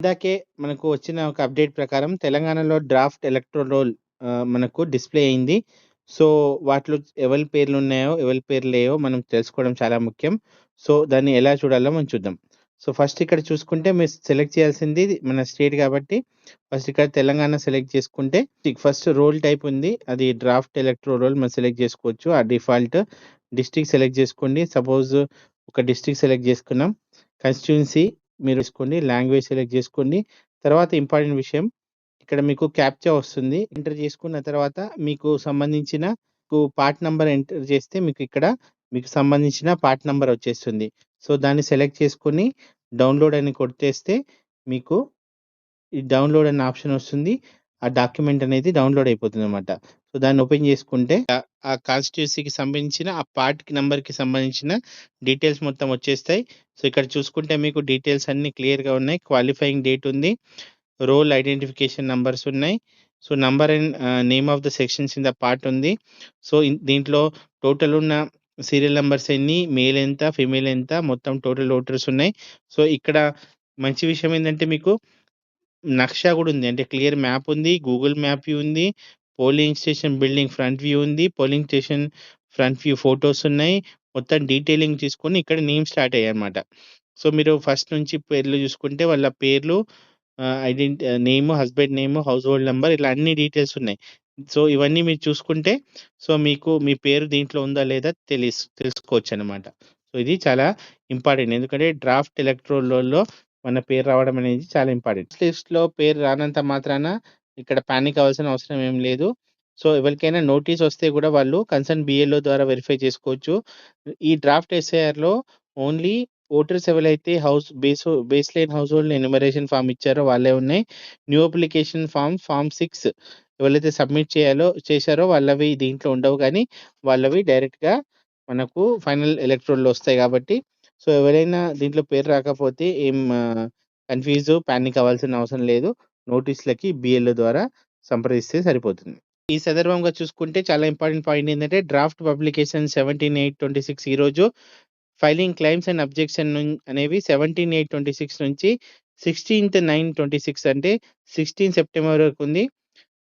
ఇందాకే మనకు వచ్చిన ఒక అప్డేట్ ప్రకారం తెలంగాణలో డ్రాఫ్ట్ ఎలక్టోరల్ రోల్ మనకు డిస్‌ప్లే అయింది. సో, వాటిలో ఎవరి పేర్లున్నాయో, ఎవరి పేర్లు లేవో మనం తెలుసుకోవడం చాలా ముఖ్యం. సో, దాన్ని ఎలా చూడాలో మనం చూద్దాం. సో, ఫస్ట్ ఇక్కడ చూసుకుంటే మీరు సెలెక్ట్ చేయాల్సింది మన స్టేట్ కాబట్టి ఫస్ట్ ఇక్కడ తెలంగాణ సెలెక్ట్ చేసుకుంటే ఫస్ట్ రోల్ టైప్ ఉంది. అది డ్రాఫ్ట్ ఎలక్టోరల్ రోల్ మనం సెలెక్ట్ చేసుకోవచ్చు. ఆ డిఫాల్ట్ డిస్ట్రిక్ట్ సెలెక్ట్ చేసుకోండి. సపోజ్ ఒక డిస్ట్రిక్ట్ సెలెక్ట్ చేసుకున్నాం. కాన్స్టిట్యూయెన్సీ మీరు తీసుకోండి. లాంగ్వేజ్ సెలెక్ట్ చేసుకోండి. తర్వాత ఇంపార్టెంట్ విషయం ఇక్కడ మీకు క్యాప్చా వస్తుంది. ఎంటర్ చేసుకున్న తర్వాత మీకు సంబంధించిన పార్ట్ నంబర్ ఎంటర్ చేస్తే మీకు సంబంధించిన పార్ట్ నంబర్ వచ్చేస్తుంది. సో, దాన్ని సెలెక్ట్ చేసుకొని డౌన్‌లోడ్ అని కొట్టేస్తే మీకు ఈ డౌన్‌లోడ్ అనే ఆప్షన్ వస్తుంది. ఆ డాక్యుమెంట్ అనేది డౌన్‌లోడ్ అయిపోతుందన్నమాట. సో, దాన్ని ఓపెన్ చేసుకుంటే ఆ కాన్స్టిట్యూయెన్సీకి సంబంధించిన ఆ పార్ట్‌కి నంబర్‌కి సంబంధించిన డీటెయిల్స్ మొత్తం వచ్చేస్తాయి. సో, ఇక్కడ చూసుకుంటే మీకు డీటెయిల్స్ అన్నీ క్లియర్‌గా ఉన్నాయి. క్వాలిఫైయింగ్ డేట్ ఉంది. రోల్ ఐడెంటిఫికేషన్ నంబర్స్ ఉన్నాయి. So, number and name of the sections in the part ఉంది. సో, దీంట్లో టోటల్ ఉన్న సీరియల్ నంబర్స్ ఎన్ని, మేల్ ఎంత, ఫీమేల్ ఎంత, మొత్తం టోటల్ ఓటర్స్ ఉన్నాయి. సో, ఇక్కడ మంచి విషయం ఏందంటే మీకు నక్షా గూడా ఉంది. అంటే క్లియర్ మ్యాప్ ఉంది. గూగుల్ మ్యాప్ వ్యూ ఉంది. Polling station building front view ఉంది. Polling station front view photos ఉన్నాయి. మొత్తం డీటెయిలింగ్ తీసుకొని ఇక్కడ నేమ్ స్టార్ట్ అయ్యాయన్నమాట. సో, మీరు ఫస్ట్ నుంచి పేర్లు చూసుకుంటే వాళ్ళ పేర్లు name, husband name, household number ఇలా అన్ని డీటెయిల్స్ ఉన్నాయి. సో, ఇవన్నీ మీరు చూసుకుంటే సో, మీకు మీ పేరు దీంట్లో ఉందా లేదా తెలుసుకోవచ్చనమాట. సో, ఇది చాలా ఇంపార్టెంట్. ఎందుకంటే డ్రాఫ్ట్ ఎలక్టోరల్ రోల్‌లో మన పేరు రావడం అనేది చాలా ఇంపార్టెంట్. లిస్ట్‌లో పేరు రానంత మాత్రాన ఇక్కడ పానిక్ అవ్వాల్సిన అవసరం ఏం లేదు. సో, ఎవరికైనా నోటీస్ వస్తే గూడా వాళ్ళు కన్సర్న్ BLO ద్వారా వెరిఫై చేసుకోవచ్చు. ఈ డ్రాఫ్ట్ ఎస్ఐఆర్‌లో ఓన్లీ ఓటర్స్ ఎవరైతే baseline household enumeration form ఇచ్చారో వాళ్ళే ఉన్నాయి. న్యూ అప్లికేషన్ ఫార్మ్ 6 ఎవరైతే సబ్మిట్ చేశారో వాళ్ళవి దీంట్లో ఉండవు గానీ, వాళ్ళవి డైరెక్ట్‌గా మనకు ఫైనల్ ఎలక్టోరల్‌లో వస్తాయి గాబట్టి, సో, ఎవరైనా దీంట్లో పేరు రాకపోతే పానిక్ అవ్వాల్సిన అవసరం లేదు. నోటీస్‌లకి BLO ద్వారా సంప్రదిస్తే సరిపోతుంది. ఈ సందర్భంగా చూసుకుంటే చాలా ఇంపార్టెంట్ పాయింట్ ఏందంటే డ్రాఫ్ట్ పబ్లికేషన్ 17/8/26 ఈరోజు ఫైలింగ్ క్లెయిమ్స్ అండ్ అబ్జెక్షన్ అనేవి 17/8/26 నుంచి 16/9/26 అంటే 16 సెప్టెంబర్ వరకు ఉంది.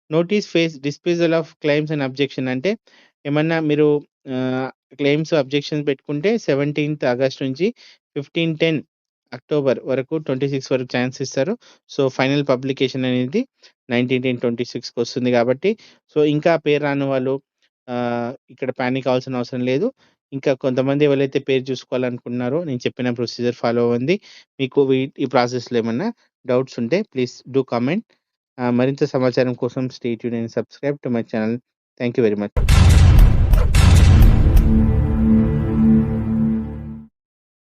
Notice disposal of claims and objection అంటే ఏమన్నా మీరు క్లెయిమ్స్, అబ్జెక్షన్స్ పెట్టుకుంటే 17థ్ ఆగస్ట్ నుంచి 15/10 అక్టోబర్ వరకు 26 వరకు ఛాన్స్ ఇస్తారు. సో, ఫైనల్ పబ్లికేషన్ అనేది 19/10/26కి వస్తుంది కాబట్టి సో, ఇంకా పేరు రాని వాళ్ళు ఇక్కడ పానిక్ అవ్వాల్సిన అవసరం లేదు. ఇంకా కొంతమంది ఎవరైతే పేరు చూసుకోవాలనుకుంటున్నారో నేను చెప్పిన ప్రొసీజర్ ఫాలో అవ్వండి. మీకు ఈ ప్రాసెస్‌లో ఏమన్నా డౌట్స్ ఉంటే ప్లీజ్ డూ కామెంట్. మరింత సమాచారం కోసం stay tuned and subscribe to my channel. Thank you very much.